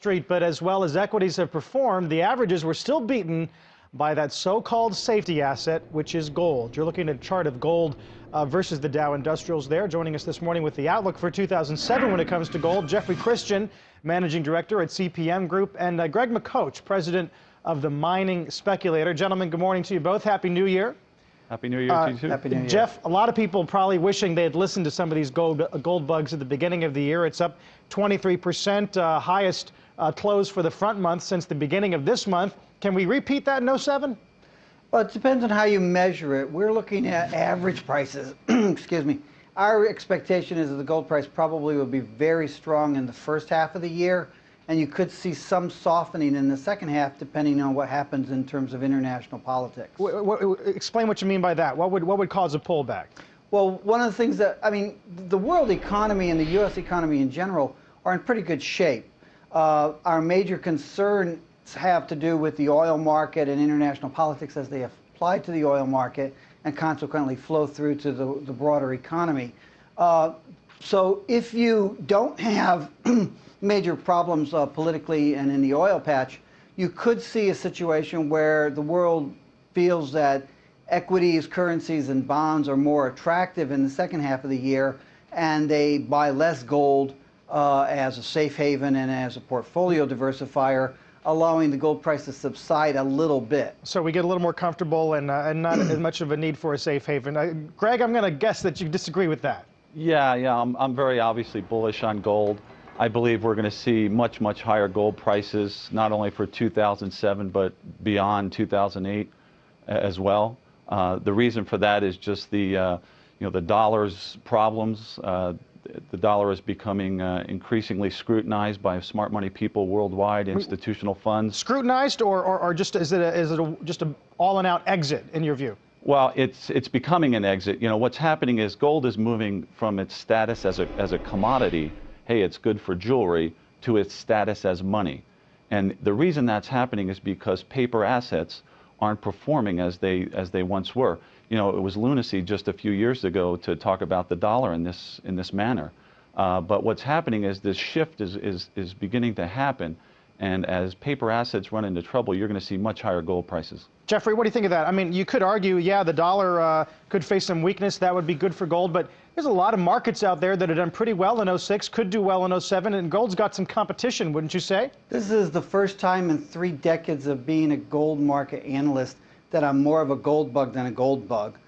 Street, but as well as equities have performed, the averages were still beaten by that so-called safety asset, which is gold. You're looking at a chart of gold versus the Dow Industrials there. Joining us this morning with the outlook for 2007 when it comes to gold, Jeffrey Christian, Managing Director at CPM Group, and Greg McCoach, President of the Mining Speculator. Gentlemen, good morning to you both. Happy New Year. Happy New Year to you too. Happy New Year. Jeff, a lot of people probably wishing they had listened to some of these gold bugs at the beginning of the year. It's up 23%, highest close for the front month since the beginning of this month. Can we repeat that in 07? Well, it depends on how you measure it. We're looking at average prices. Excuse me. Our expectation is that the gold price probably will be very strong in the first half of the year, and you could see some softening in the second half depending on what happens in terms of international politics. Explain what you mean by that. What would cause a pullback? Well, one of the things that, the world economy and the U.S. economy in general are in pretty good shape. Our major concerns have to do with the oil market and international politics as they apply to the oil market and consequently flow through to the broader economy. So if you don't have major problems politically and in the oil patch, you could see a situation where the world feels that equities, currencies, and bonds are more attractive in the second half of the year, and they buy less gold as a safe haven and as a portfolio diversifier, allowing the gold price to subside a little bit. So we get a little more comfortable and not as much of a need for a safe haven. Greg, I'm going to guess that you disagree with that. Yeah, I'm very obviously bullish on gold. I believe we're going to see much higher gold prices, not only for 2007, but beyond 2008 as well. The reason for that is just the dollar's problems. The dollar is becoming increasingly scrutinized by smart money people worldwide, institutional funds. Scrutinized, or just is it just an all-and-out exit in your view? Well, it's becoming an exit. What's happening is gold is moving from its status as a commodity, hey, it's good for jewelry, to its status as money. And the reason that's happening is because paper assets aren't performing as they once were. It was lunacy just a few years ago to talk about the dollar in this manner. But what's happening is this shift is beginning to happen, and as paper assets run into trouble, you're going to see much higher gold prices. Jeffrey, what do you think of that? I mean, you could argue, yeah, the dollar could face some weakness. That would be good for gold, but there's a lot of markets out there that have done pretty well in 06, could do well in 07, and gold's got some competition, wouldn't you say? This is the first time in 3 decades of being a gold market analyst that I'm more of a gold bug than a gold bug.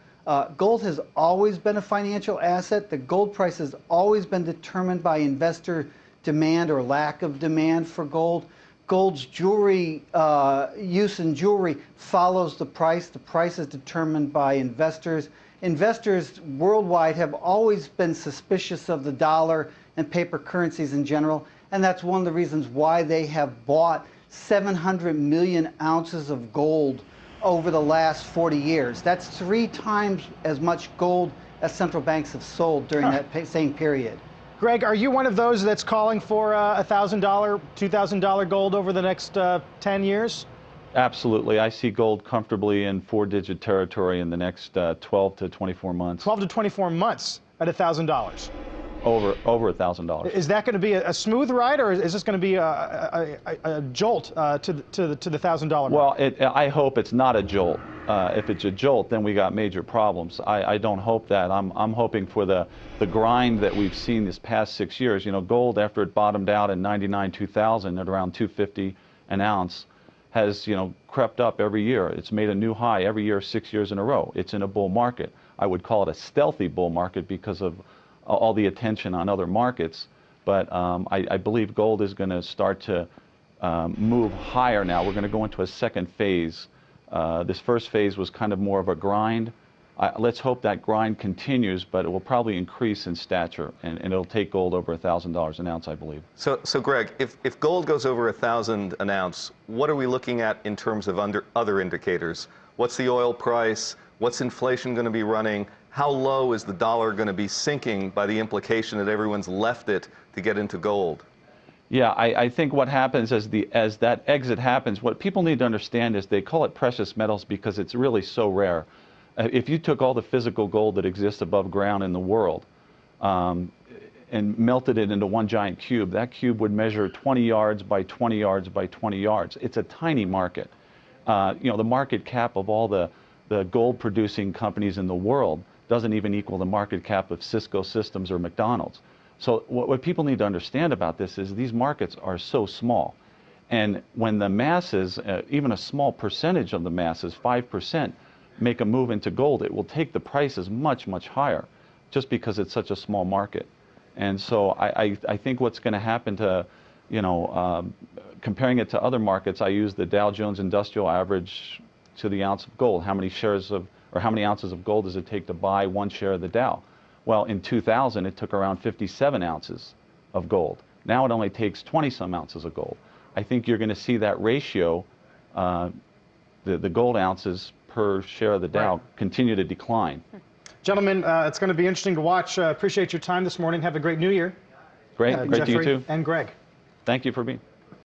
Gold has always been a financial asset. The gold price has always been determined by investor demand or lack of demand for gold. Gold's jewelry use in jewelry follows the price. The price is determined by investors. Investors worldwide have always been suspicious of the dollar and paper currencies in general, and that's one of the reasons why they have bought 700 million ounces of gold over the last 40 years. That's 3 times as much gold as central banks have sold during that same period. Greg, are you one of those that's calling for $1,000, $2,000 gold over the next 10 years? Absolutely. I see gold comfortably in 4-digit territory in the next 12 to 24 months. 12 to 24 months at $1,000? Over $1,000. Is that going to be a smooth ride, or is this going to be a jolt to the $1,000 mark? Well, I hope it's not a jolt. If it's a jolt, then we got major problems. I don't hope that. I'm hoping for the grind that we've seen this past 6 years. Gold, after it bottomed out in 99, 2000 at around $250 an ounce, has crept up every year. It's made a new high every year, 6 years in a row. It's in a bull market. I would call it a stealthy bull market because of all the attention on other markets, but I believe gold is going to start to move higher now. We're going to go into a second phase. This first phase was kind of more of a grind. Let's hope that grind continues, but it will probably increase in stature, and it'll take gold over $1,000 an ounce, I believe. So Greg, if gold goes over $1,000 an ounce, what are we looking at in terms of other indicators? What's the oil price? What's inflation going to be running? How low is the dollar going to be sinking by the implication that everyone's left it to get into gold? Yeah, I think what happens as that exit happens, what people need to understand is they call it precious metals because it's really so rare. If you took all the physical gold that exists above ground in the world, and melted it into one giant cube, that cube would measure 20 yards by 20 yards by 20 yards. It's a tiny market. You know, the market cap of all the gold producing companies in the world doesn't even equal the market cap of Cisco Systems or McDonald's. So what people need to understand about this is these markets are so small. And when the masses, even a small percentage of the masses, 5%, make a move into gold, it will take the prices much, much higher just because it's such a small market. And so I think what's going to happen to, you know, comparing it to other markets, I use the Dow Jones Industrial Average to the ounce of gold. How many shares of, or how many ounces of gold does it take to buy one share of the Dow? Well, in 2000, it took around 57 ounces of gold. Now it only takes 20-some ounces of gold. I think you're going to see that ratio, the gold ounces per share of the Dow, continue to decline. Gentlemen, it's going to be interesting to watch. Appreciate your time this morning. Have a great New Year. Great, great to you Jeffrey too. and Greg. Thank you for being.